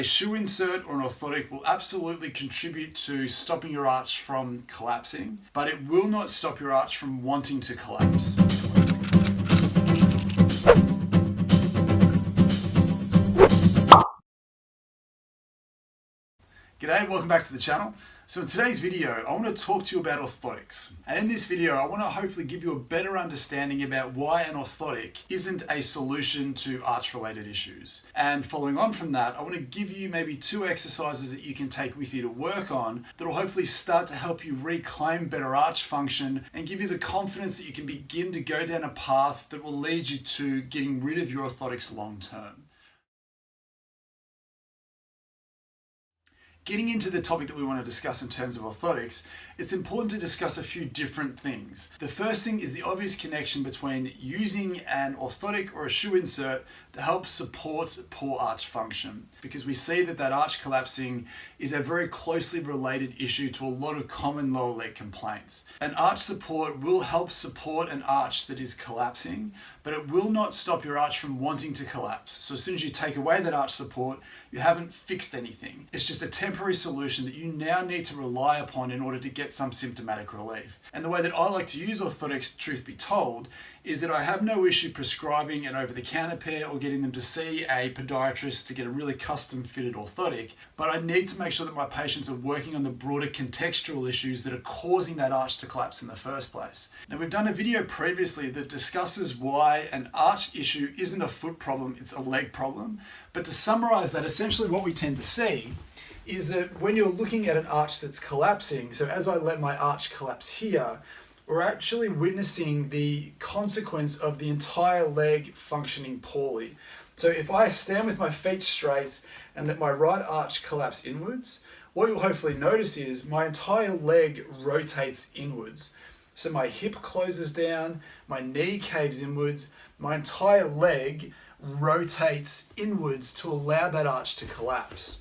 A shoe insert or an orthotic will absolutely contribute to stopping your arch from collapsing, but it will not stop your arch from wanting to collapse. G'day, welcome back to the channel. So in today's video, I want to talk to you about orthotics. And in this video, I want to hopefully give you a better understanding about why an orthotic isn't a solution to arch-related issues. And following on from that, I want to give you maybe 2 exercises that you can take with you to work on that will hopefully start to help you reclaim better arch function and give you the confidence that you can begin to go down a path that will lead you to getting rid of your orthotics long term. Getting into the topic that we want to discuss in terms of orthotics, it's important to discuss a few different things. The first thing is the obvious connection between using an orthotic or a shoe insert to help support poor arch function, because we see that arch collapsing is a very closely related issue to a lot of common lower leg complaints. An arch support will help support an arch that is collapsing, but it will not stop your arch from wanting to collapse. So as soon as you take away that arch support, you haven't fixed anything. It's just a temporary solution that you now need to rely upon in order to get some symptomatic relief. And the way that I like to use orthotics, truth be told, is that I have no issue prescribing an over-the-counter pair or getting them to see a podiatrist to get a really custom fitted orthotic, but I need to make sure that my patients are working on the broader contextual issues that are causing that arch to collapse in the first place. Now, we've done a video previously that discusses why an arch issue isn't a foot problem, it's a leg problem. But to summarize that, essentially what we tend to see is that when you're looking at an arch that's collapsing, so as I let my arch collapse here, we're actually witnessing the consequence of the entire leg functioning poorly. So if I stand with my feet straight and let my right arch collapse inwards, what you'll hopefully notice is my entire leg rotates inwards. So my hip closes down, my knee caves inwards, my entire leg rotates inwards to allow that arch to collapse.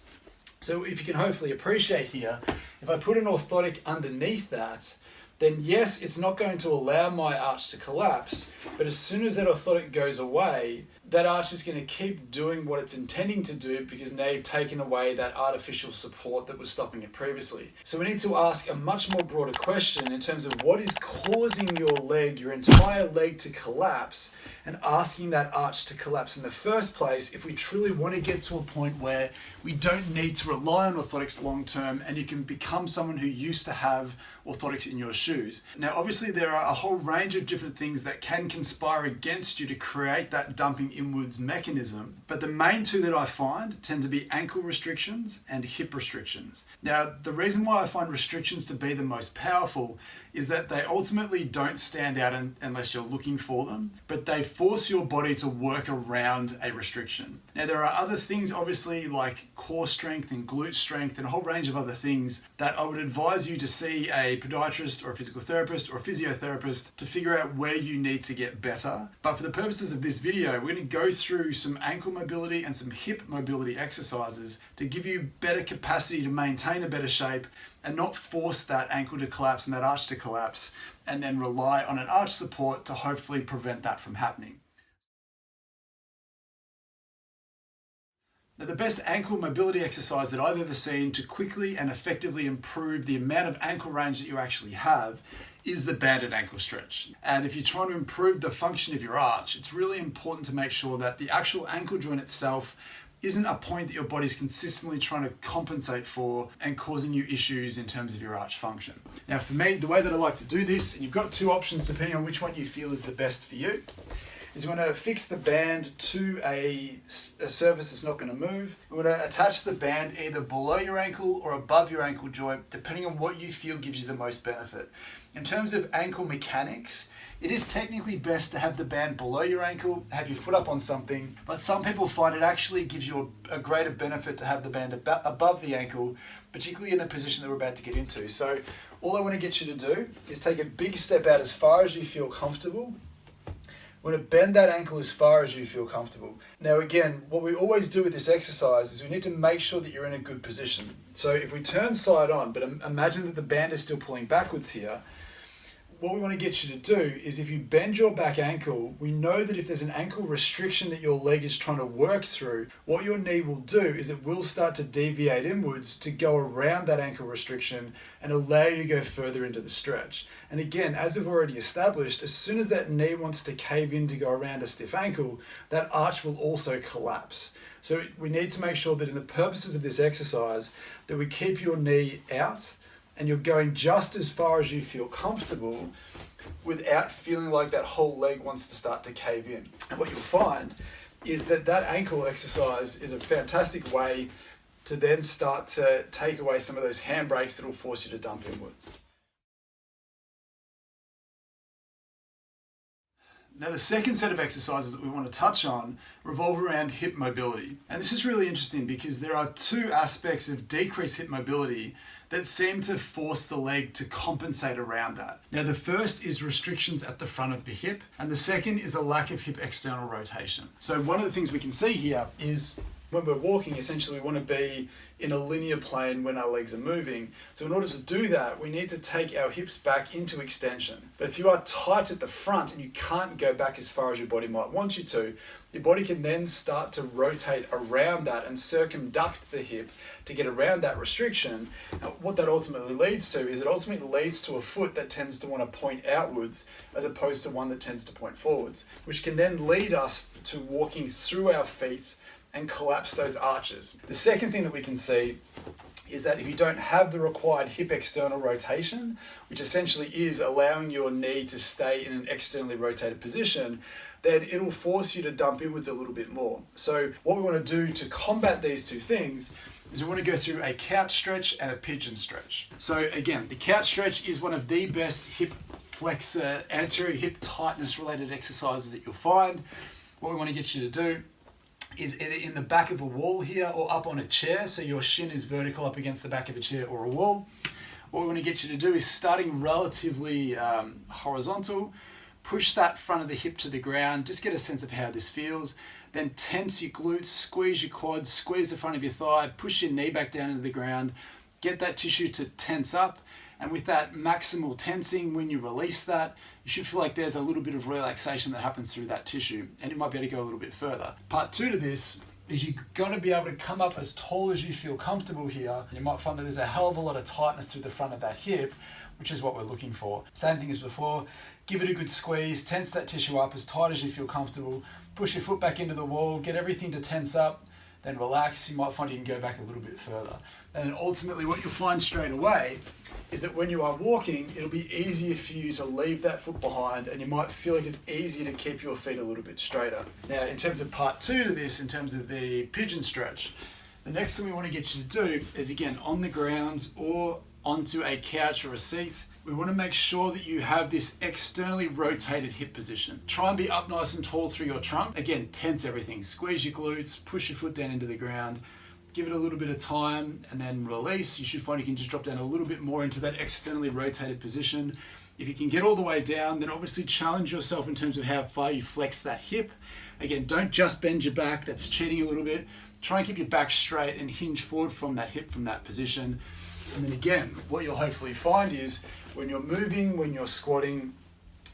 So if you can hopefully appreciate here, if I put an orthotic underneath that, then yes, it's not going to allow my arch to collapse, but as soon as that orthotic goes away, that arch is going to keep doing what it's intending to do because now you've taken away that artificial support that was stopping it previously. So we need to ask a much more broader question in terms of what is causing your leg, your entire leg to collapse, and asking that arch to collapse in the first place if we truly want to get to a point where we don't need to rely on orthotics long term and you can become someone who used to have orthotics in your shoes. Now obviously there are a whole range of different things that can conspire against you to create that dumping inwards mechanism, but the main 2 that I find tend to be ankle restrictions and hip restrictions. Now the reason why I find restrictions to be the most powerful is that they ultimately don't stand out unless you're looking for them, but they force your body to work around a restriction. Now there are other things obviously like core strength and glute strength and a whole range of other things that I would advise you to see a podiatrist or a physical therapist or a physiotherapist to figure out where you need to get better. But for the purposes of this video, we're going to go through some ankle mobility and some hip mobility exercises to give you better capacity to maintain a better shape and not force that ankle to collapse and that arch to collapse and then rely on an arch support to hopefully prevent that from happening. Now, the best ankle mobility exercise that I've ever seen to quickly and effectively improve the amount of ankle range that you actually have is the banded ankle stretch. And if you're trying to improve the function of your arch, it's really important to make sure that the actual ankle joint itself isn't a point that your body's consistently trying to compensate for and causing you issues in terms of your arch function. Now for me, the way that I like to do this, and you've got 2 options depending on which one you feel is the best for you, is you want to fix the band to a surface that's not going to move. You want to attach the band either below your ankle or above your ankle joint, depending on what you feel gives you the most benefit. In terms of ankle mechanics, it is technically best to have the band below your ankle, have your foot up on something, but some people find it actually gives you a greater benefit to have the band above the ankle, particularly in the position that we're about to get into. So all I want to get you to do is take a big step out as far as you feel comfortable. We want to bend that ankle as far as you feel comfortable. Now again, what we always do with this exercise is we need to make sure that you're in a good position. So if we turn side on, but imagine that the band is still pulling backwards here, what we want to get you to do is, if you bend your back ankle, we know that if there's an ankle restriction that your leg is trying to work through, what your knee will do is it will start to deviate inwards to go around that ankle restriction and allow you to go further into the stretch. And again, as we've already established, as soon as that knee wants to cave in to go around a stiff ankle, that arch will also collapse. So we need to make sure that in the purposes of this exercise, that we keep your knee out and you're going just as far as you feel comfortable without feeling like that whole leg wants to start to cave in. And what you'll find is that that ankle exercise is a fantastic way to then start to take away some of those handbrakes that will force you to dump inwards. Now, the second set of exercises that we want to touch on revolve around hip mobility. And this is really interesting because there are two aspects of decreased hip mobility that seem to force the leg to compensate around that. Now, the first is restrictions at the front of the hip, and the second is a lack of hip external rotation. So one of the things we can see here is when we're walking, essentially we want to be in a linear plane when our legs are moving. So in order to do that, we need to take our hips back into extension. But if you are tight at the front and you can't go back as far as your body might want you to, your body can then start to rotate around that and circumduct the hip to get around that restriction. Now, what that ultimately leads to is it ultimately leads to a foot that tends to want to point outwards as opposed to one that tends to point forwards, which can then lead us to walking through our feet and collapse those arches. The second thing that we can see is that if you don't have the required hip external rotation, which essentially is allowing your knee to stay in an externally rotated position, then it will force you to dump inwards a little bit more. So what we want to do to combat these two things is we want to go through a couch stretch and a pigeon stretch. So again, the couch stretch is one of the best hip flexor, anterior hip tightness related exercises that you'll find. What we want to get you to do is either in the back of a wall here or up on a chair, so your shin is vertical up against the back of a chair or a wall. What we want to get you to do is, starting relatively horizontal, push that front of the hip to the ground, just get a sense of how this feels. Then tense your glutes, squeeze your quads, squeeze the front of your thigh, push your knee back down into the ground, get that tissue to tense up. And with that maximal tensing, when you release that, you should feel like there's a little bit of relaxation that happens through that tissue, and you might be able to go a little bit further. Part two to this is you've got to be able to come up as tall as you feel comfortable here. You might find that there's a hell of a lot of tightness through the front of that hip, which is what we're looking for. Same thing as before, give it a good squeeze, tense that tissue up as tight as you feel comfortable, push your foot back into the wall, get everything to tense up, then relax. You might find you can go back a little bit further. And then ultimately what you'll find straight away is that when you are walking, it'll be easier for you to leave that foot behind, and you might feel like it's easier to keep your feet a little bit straighter. Now, in terms of part two to this, in terms of the pigeon stretch, the next thing we want to get you to do is, again, on the ground or onto a couch or a seat, we want to make sure that you have this externally rotated hip position. Try and be up nice and tall through your trunk. Again, tense everything. Squeeze your glutes, push your foot down into the ground, give it a little bit of time, and then release. You should find you can just drop down a little bit more into that externally rotated position. If you can get all the way down, then obviously challenge yourself in terms of how far you flex that hip. Again, don't just bend your back. That's cheating a little bit. Try and keep your back straight and hinge forward from that hip, from that position. And then again, what you'll hopefully find is when you're moving, when you're squatting,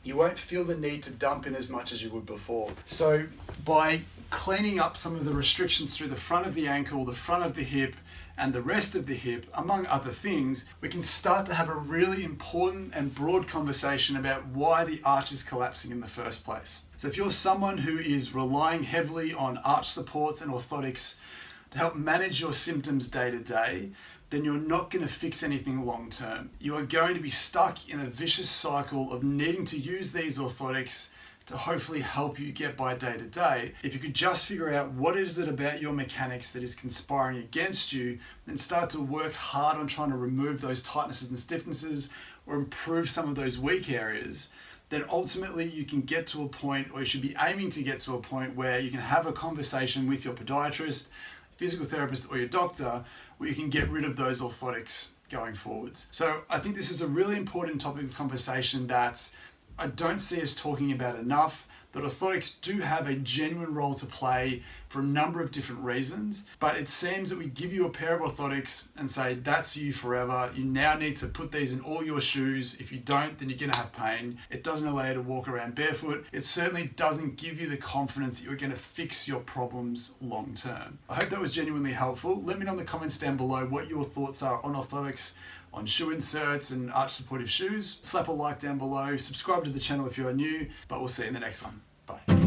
you won't feel the need to dump in as much as you would before. So by cleaning up some of the restrictions through the front of the ankle, the front of the hip, and the rest of the hip, among other things, we can start to have a really important and broad conversation about why the arch is collapsing in the first place. So if you're someone who is relying heavily on arch supports and orthotics to help manage your symptoms day to day, then you're not going to fix anything long term. You are going to be stuck in a vicious cycle of needing to use these orthotics to hopefully help you get by day to day. If you could just figure out what is it about your mechanics that is conspiring against you, then start to work hard on trying to remove those tightnesses and stiffnesses or improve some of those weak areas, then ultimately you can get to a point, or you should be aiming to get to a point, where you can have a conversation with your podiatrist, physical therapist, or your doctor, where you can get rid of those orthotics going forwards. So I think this is a really important topic of conversation that I don't see us talking about enough, that orthotics do have a genuine role to play for a number of different reasons, but it seems that we give you a pair of orthotics and say, that's you forever. You now need to put these in all your shoes. If you don't, then you're gonna have pain. It doesn't allow you to walk around barefoot. It certainly doesn't give you the confidence that you're gonna fix your problems long term. I hope that was genuinely helpful. Let me know in the comments down below what your thoughts are on orthotics, on shoe inserts and arch supportive shoes. Slap a like down below, subscribe to the channel if you are new, but we'll see you in the next one. Bye.